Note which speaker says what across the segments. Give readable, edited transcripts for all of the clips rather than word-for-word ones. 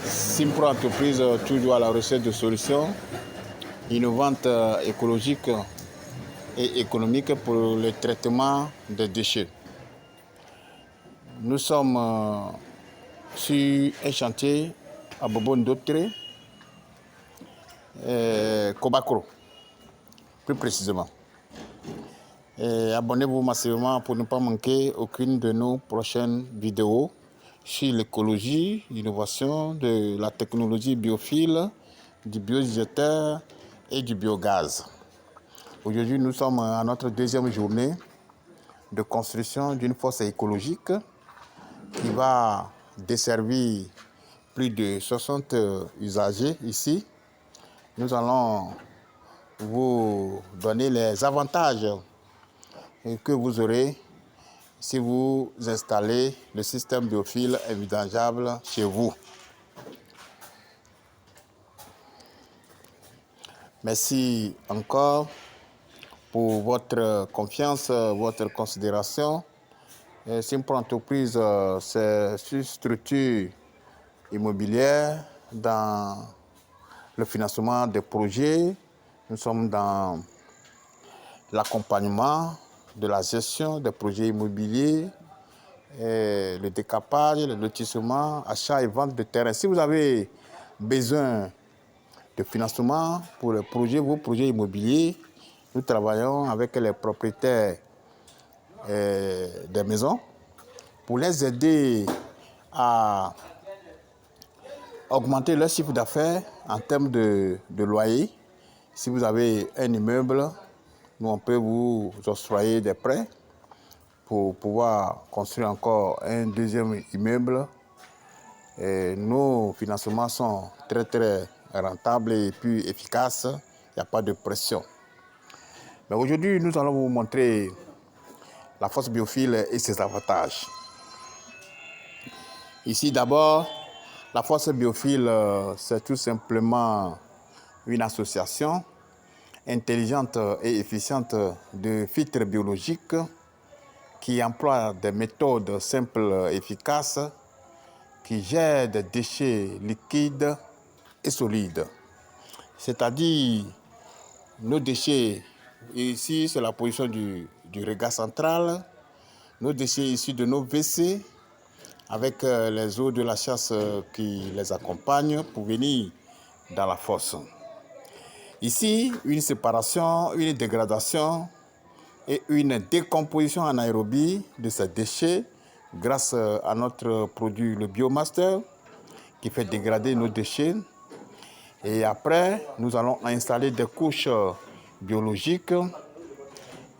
Speaker 1: Simpro Entreprise, toujours à la recherche de solutions innovantes, écologiques et économiques pour le traitement des déchets. Nous sommes sur un chantier à Bobondotre, Kobakro, plus précisément. Abonnez-vous massivement pour ne pas manquer aucune de nos prochaines vidéos sur l'écologie, l'innovation, de la technologie biophile, du biodigétaire et du biogaz. Aujourd'hui, nous sommes à notre deuxième journée de construction d'une fosse écologique qui va desservir plus de 60 usagers ici. Nous allons vous donner les avantages que vous aurez si vous installez le système biophile invidangeable chez vous. Merci encore pour votre confiance, votre considération. Simpro Entreprise, c'est une structure immobilière dans le financement des projets. Nous sommes dans l'accompagnement de la gestion des projets immobiliers, le décapage, le lotissement, achat et vente de terrain. Si vous avez besoin de financement pour vos projets immobiliers, nous travaillons avec les propriétaires des maisons pour les aider à augmenter leur chiffre d'affaires en termes de loyer. Si vous avez un immeuble, nous on peut vous octroyer des prêts pour pouvoir construire encore un deuxième immeuble. Nos financements sont très rentables et puis efficaces. Il n'y a pas de pression. Mais aujourd'hui, nous allons vous montrer la fosse biophile et ses avantages. Ici, d'abord, la fosse biophile, c'est tout simplement une association intelligente et efficiente de filtres biologiques qui emploie des méthodes simples et efficaces qui gèrent des déchets liquides et solides. C'est-à-dire, nos déchets, ici c'est la position du regard central, nos déchets issus de nos WC, avec les eaux de la chasse qui les accompagnent pour venir dans la fosse. Ici, une séparation, une dégradation et une décomposition anaérobie de ces déchets grâce à notre produit, le Biomaster, qui fait dégrader nos déchets. Et après, nous allons installer des couches biologiques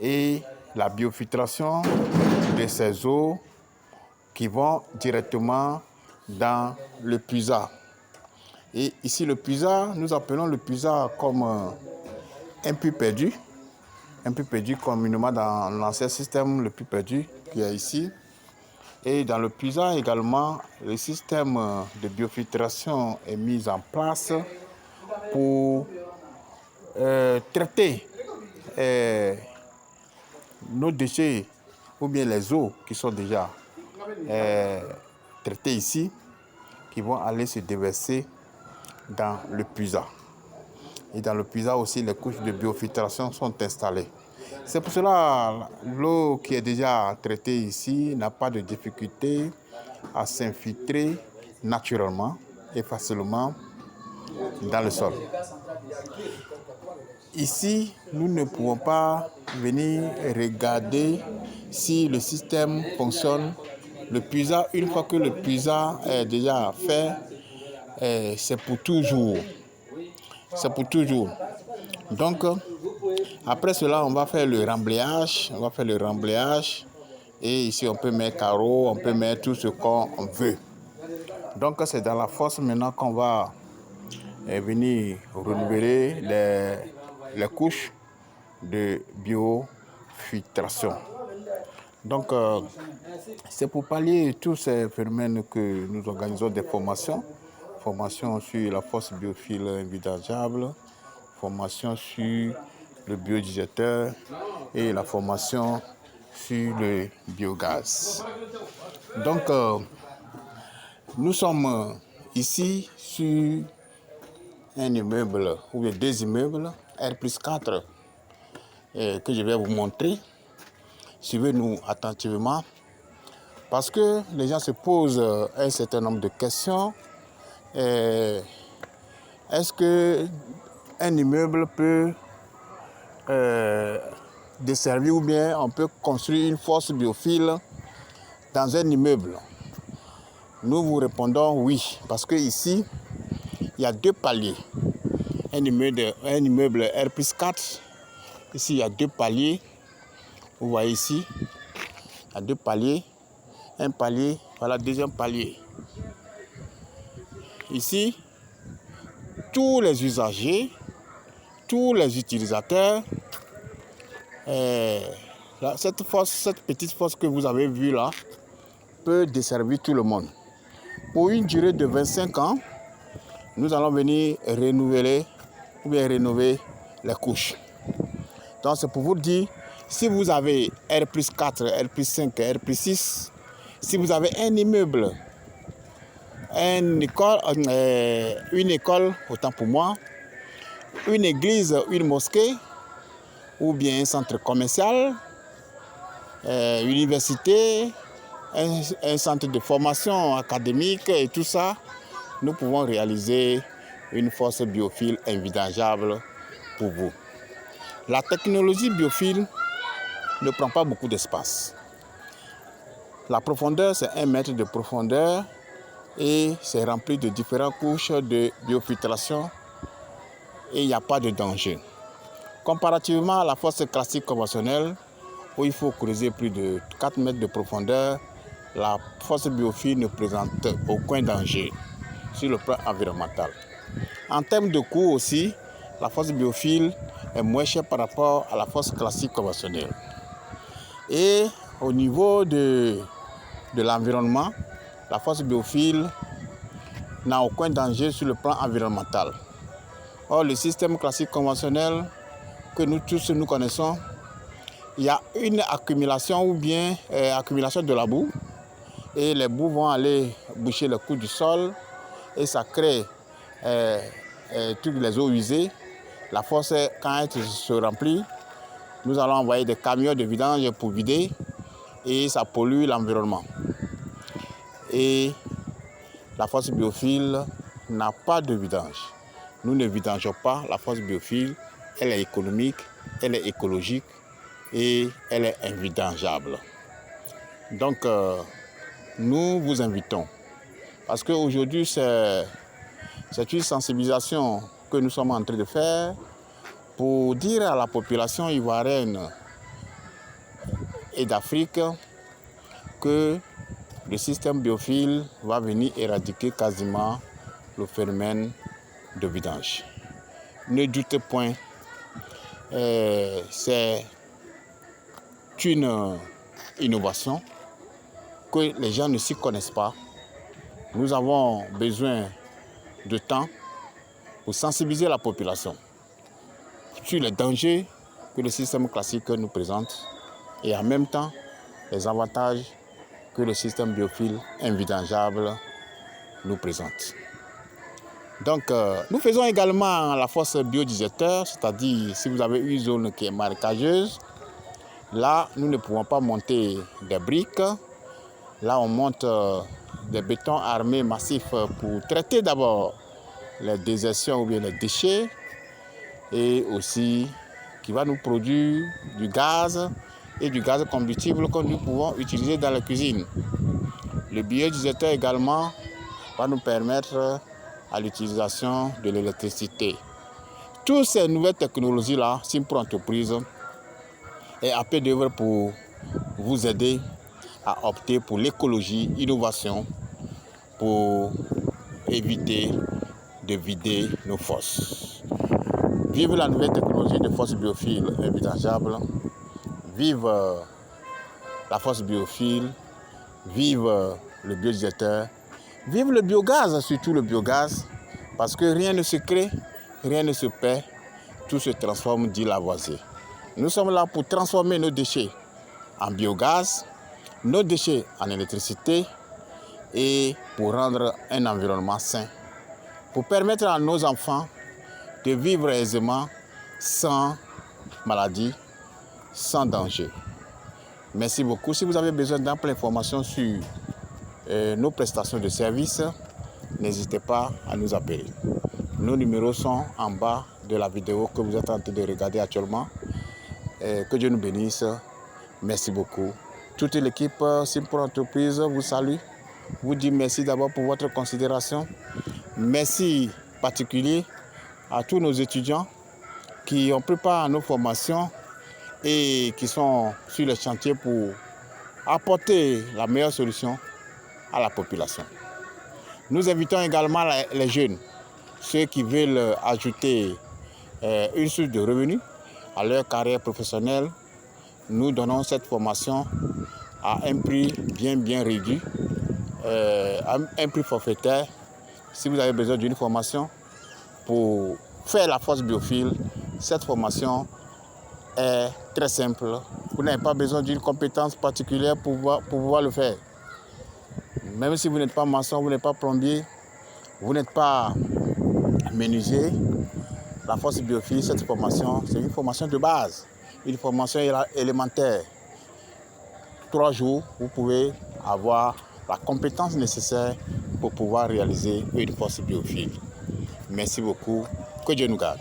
Speaker 1: et la biofiltration de ces eaux qui vont directement dans le puisard. Et ici, le puisard, nous appelons le puisard comme un puits perdu. Un puits perdu communément dans l'ancien système, le puits perdu qui est ici. Et dans le puisard également, le système de biofiltration est mis en place pour traiter nos déchets ou bien les eaux qui sont déjà traitées ici, qui vont aller se déverser dans le puisard. Et dans le puisard aussi, les couches de biofiltration sont installées. C'est pour cela que l'eau qui est déjà traitée ici n'a pas de difficulté à s'infiltrer naturellement et facilement dans le sol. Ici, nous ne pouvons pas venir regarder si le système fonctionne. Le puisard, une fois que le puisard est déjà fait, c'est pour toujours. C'est pour toujours. Donc, après cela, on va faire le remblayage. Et ici, on peut mettre carreaux, on peut mettre tout ce qu'on veut. Donc, c'est dans la fosse maintenant qu'on va venir renouveler les couches de biofiltration. Donc, c'est pour pallier tous ces phénomènes que nous organisons des formations. Formation sur la fosse biophile invidangeable, formation sur le biodigétateur et la formation sur le biogaz. Donc, nous sommes Ici, sur un immeuble ou bien 2 immeubles, R+4, que je vais vous montrer. Suivez-nous attentivement parce que les gens se posent un certain nombre de questions. Est-ce qu'un immeuble peut desservir ou bien on peut construire une fosse biophile dans un immeuble? Nous vous répondons oui, parce que ici, il y a 2 paliers. Un immeuble R+4, ici il y a 2 paliers. Vous voyez ici, il y a 2 paliers. Un palier, voilà, deuxième palier. Ici, tous les usagers, tous les utilisateurs, cette petite fosse que vous avez vue là, peut desservir tout le monde. Pour une durée de 25 ans, nous allons venir renouveler ou bien rénover les couches. Donc c'est pour vous dire, si vous avez R+4, R+5, R+6, si vous avez un immeuble, une école, autant pour moi, une église, une mosquée, ou bien un centre commercial, une université, un centre de formation académique et tout ça, nous pouvons réaliser une fosse biophile invidangeable pour vous. La technologie biophile ne prend pas beaucoup d'espace. La profondeur, c'est 1 mètre de profondeur et c'est rempli de différentes couches de biofiltration et il n'y a pas de danger. Comparativement à la fosse classique conventionnelle, où il faut creuser plus de 4 mètres de profondeur, la fosse biophile ne présente aucun danger sur le plan environnemental. En termes de coût aussi, la fosse biophile est moins chère par rapport à la fosse classique conventionnelle. Et au niveau de l'environnement, la fosse biophile n'a aucun danger sur le plan environnemental. Or, le système classique conventionnel que nous tous nous connaissons, il y a une accumulation ou bien accumulation de la boue et les boues vont aller boucher le cou du sol et ça crée toutes les eaux usées. La fosse, quand elle se remplit, nous allons envoyer des camions de vidange pour vider et ça pollue l'environnement. Et la fosse biophile n'a pas de vidange. Nous ne vidangeons pas la fosse biophile, elle est économique, elle est écologique et elle est invidangeable. Donc, nous vous invitons, parce qu'aujourd'hui, c'est une sensibilisation que nous sommes en train de faire pour dire à la population ivoirienne et d'Afrique que le système biophile va venir éradiquer quasiment le phénomène de vidange. Ne doutez point, c'est une innovation que les gens ne s'y connaissent pas. Nous avons besoin de temps pour sensibiliser la population sur les dangers que le système classique nous présente et en même temps les avantages que le système biophile invidangeable nous présente. Donc, nous faisons également la fosse biodigesteur, c'est-à-dire si vous avez une zone qui est marécageuse, là, nous ne pouvons pas monter des briques. Là, on monte des bétons armés massifs pour traiter d'abord les désertions ou bien les déchets et aussi qui va nous produire du gaz et du gaz combustible que nous pouvons utiliser dans la cuisine. Le biodigesteur également va nous permettre à l'utilisation de l'électricité. Toutes ces nouvelles technologies-là, Simpro Entreprise est à pied d'œuvre pour vous aider à opter pour l'écologie, innovation, pour éviter de vider nos fosses. Vive la nouvelle technologie de fosse biophile invidangeable, vive la fosse biophile, vive le biodigesteur, vive le biogaz, surtout le biogaz, parce que rien ne se crée, rien ne se perd, tout se transforme, dit Lavoisier. Nous sommes là pour transformer nos déchets en biogaz, nos déchets en électricité et pour rendre un environnement sain, pour permettre à nos enfants de vivre aisément, sans maladie, sans danger. Merci beaucoup. Si vous avez besoin d'amples informations sur nos prestations de services, n'hésitez pas à nous appeler. Nos numéros sont en bas de la vidéo que vous êtes en train de regarder actuellement. Que Dieu nous bénisse. Merci beaucoup. Toute l'équipe Simpro Entreprise vous salue. Vous dit merci d'abord pour votre considération. Merci particulier à tous nos étudiants qui ont pris part à nos formations et qui sont sur le chantier pour apporter la meilleure solution à la population. Nous invitons également les jeunes, ceux qui veulent ajouter une source de revenus à leur carrière professionnelle. Nous donnons cette formation à un prix bien réduit, un prix forfaitaire. Si vous avez besoin d'une formation pour faire la force biophile, cette formation est très simple. Vous n'avez pas besoin d'une compétence particulière pour pouvoir le faire. Même si vous n'êtes pas maçon, vous n'êtes pas plombier, vous n'êtes pas menuisier, la force biophile, cette formation, c'est une formation de base, une formation élémentaire. 3 jours, vous pouvez avoir la compétence nécessaire pour pouvoir réaliser une force biophile. Merci beaucoup. Que Dieu nous garde.